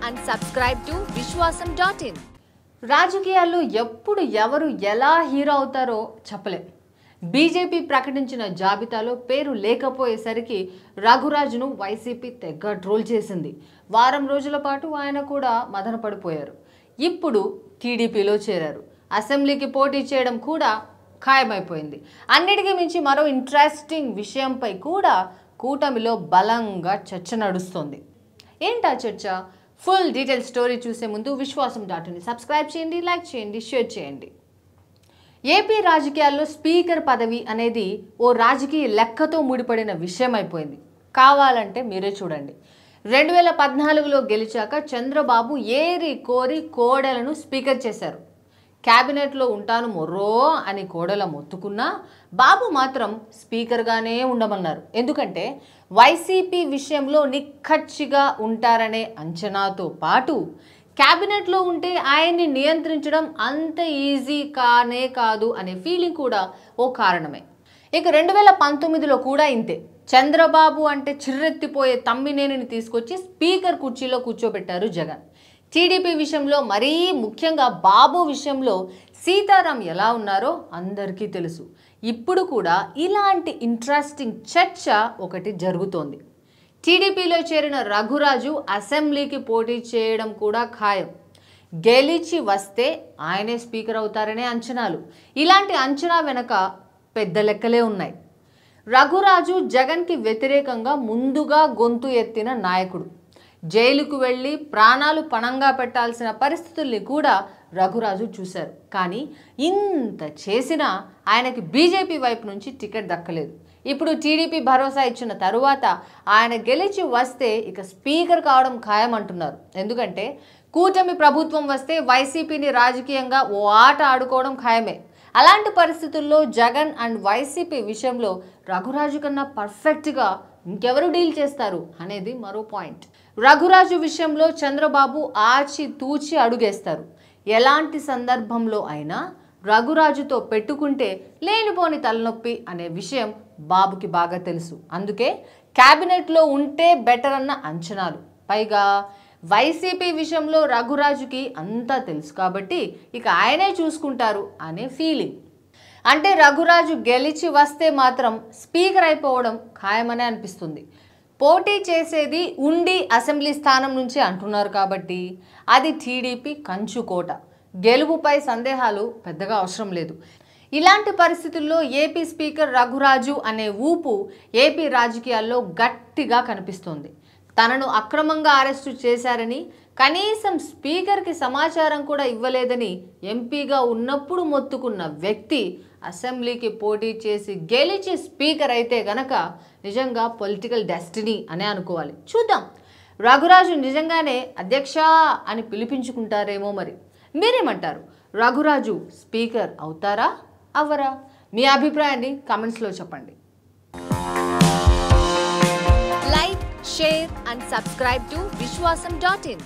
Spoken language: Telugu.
and subscribe to Vishwasam.in. రాజకీయాల్లో ఎప్పుడు ఎవరు ఎలా హీరో అవుతారో చెప్పలేం. బీజేపీ ప్రకటించిన జాబితాలో పేరు లేకపోయేసరికి రఘురాజును వైసీపీ తెగ ట్రోల్ చేసింది. వారం రోజుల పాటు ఆయన కూడా మదన పడిపోయారు. ఇప్పుడు టీడీపీలో చేరారు. అసెంబ్లీకి పోటీ చేయడం కూడా ఖాయమైపోయింది. అన్నిటికీ మించి మరో ఇంట్రెస్టింగ్ విషయంపై కూడా కూటమిలో బలంగా చర్చ నడుస్తోంది. ఏంటా చర్చ? ఫుల్ డీటెయిల్ స్టోరీ చూసే ముందు విశ్వాసం.in సబ్స్క్రైబ్ చేయండి, లైక్ చేయండి, షేర్ చేయండి. ఏపీ రాజకీయాల్లో స్పీకర్ పదవి అనేది ఓ రాజకీయ లెక్కతో ముడిపడిన విషయం అయిపోయింది. కావాలంటే మీరే చూడండి. 2014లో గెలిచాక చంద్రబాబు ఏరి కోరి కోడెలను స్పీకర్ చేశారు. క్యాబినెట్లో ఉంటాను మొర్రో అని కోడెల మొత్తుకున్నా బాబు మాత్రం స్పీకర్గానే ఉండమన్నారు. ఎందుకంటే వైసీపీ విషయంలో నిక్కచ్చిగా ఉంటారనే అంచనాతో పాటు క్యాబినెట్లో ఉంటే ఆయన్ని నియంత్రించడం అంత ఈజీ కాదు అనే ఫీలింగ్ కూడా ఓ కారణమే. ఇక 2019లో కూడా ఇంతే. చంద్రబాబు అంటే చిర్రెత్తిపోయే తమ్మినేనిని తీసుకొచ్చి స్పీకర్ కుర్చీలో కూర్చోబెట్టారు జగన్. టీడీపీ విషయంలో మరీ ముఖ్యంగా బాబు విషయంలో సీతారాం ఎలా ఉన్నారో అందరికీ తెలుసు. ఇప్పుడు కూడా ఇలాంటి ఇంట్రెస్టింగ్ చర్చ ఒకటి జరుగుతోంది. టీడీపీలో చేరిన రఘురాజు అసెంబ్లీకి పోటీ చేయడం కూడా ఖాయం. గెలిచి వస్తే ఆయనే స్పీకర్ అవుతారనే అంచనాలు. ఇలాంటి అంచనా వెనక పెద్ద లెక్కలే ఉన్నాయి. రఘురాజు జగన్కి వ్యతిరేకంగా ముందుగా గొంతు ఎత్తిన నాయకుడు. జైలుకు వెళ్ళి ప్రాణాలు పణంగా పెట్టాల్సిన పరిస్థితుల్ని కూడా రఘురాజు చూశారు. కానీ ఇంత చేసినా ఆయనకి బీజేపీ వైపు నుంచి టికెట్ దక్కలేదు. ఇప్పుడు టీడీపీ భరోసా ఇచ్చిన తరువాత ఆయన గెలిచి వస్తే ఇక స్పీకర్ కావడం ఖాయమంటున్నారు. ఎందుకంటే కూటమి ప్రభుత్వం వస్తే వైసీపీని రాజకీయంగా ఓ ఆట ఆడుకోవడం ఖాయమే. అలాంటి పరిస్థితుల్లో జగన్ అండ్ వైసీపీ విషయంలో రఘురాజు కన్నా పర్ఫెక్ట్గా ఇంకెవరు డీల్ చేస్తారు అనేది మరో పాయింట్. రఘురాజు విషయంలో చంద్రబాబు ఆచి తూచి అడుగేస్తారు. ఎలాంటి సందర్భంలో అయినా రఘురాజుతో పెట్టుకుంటే లేనిపోని తలనొప్పి అనే విషయం బాబుకి బాగా తెలుసు. అందుకే క్యాబినెట్లో ఉంటే బెటర్ అన్న అంచనాలు. పైగా వైసీపీ విషయంలో రఘురాజుకి అంతా తెలుసు కాబట్టి ఇక ఆయనే చూసుకుంటారు అనే ఫీలింగ్. అంటే రఘురాజు గెలిచి వస్తే మాత్రం స్పీకర్ అయిపోవడం ఖాయమనే అనిపిస్తుంది. పోటీ చేసేది ఉండి అసెంబ్లీ స్థానం నుంచి అంటున్నారు కాబట్టి అది టీడీపీ కంచుకోట. గెలుపుపై సందేహాలు పెద్దగా అవసరం లేదు. ఇలాంటి పరిస్థితుల్లో ఏపీ స్పీకర్ రఘురాజు అనే ఊపు ఏపీ రాజకీయాల్లో గట్టిగా కనిపిస్తోంది. తనను అక్రమంగా అరెస్టు చేశారని, కనీసం స్పీకర్కి సమాచారం కూడా ఇవ్వలేదని ఎంపీగా ఉన్నప్పుడు మొత్తుకున్న వ్యక్తి అసెంబ్లీకి పోటీ చేసి గెలిచి స్పీకర్ అయితే గనక నిజంగా పొలిటికల్ డెస్టినీ అనే అనుకోవాలి. చూద్దాం, రఘురాజు నిజంగానే అధ్యక్ష అని పిలిపించుకుంటారేమో. మరి మీరేమంటారు? రఘురాజు స్పీకర్ అవుతారా అవ్వరా? మీ అభిప్రాయాన్ని కామెంట్స్లో చెప్పండి. Like, share and subscribe to Vishwasam.in.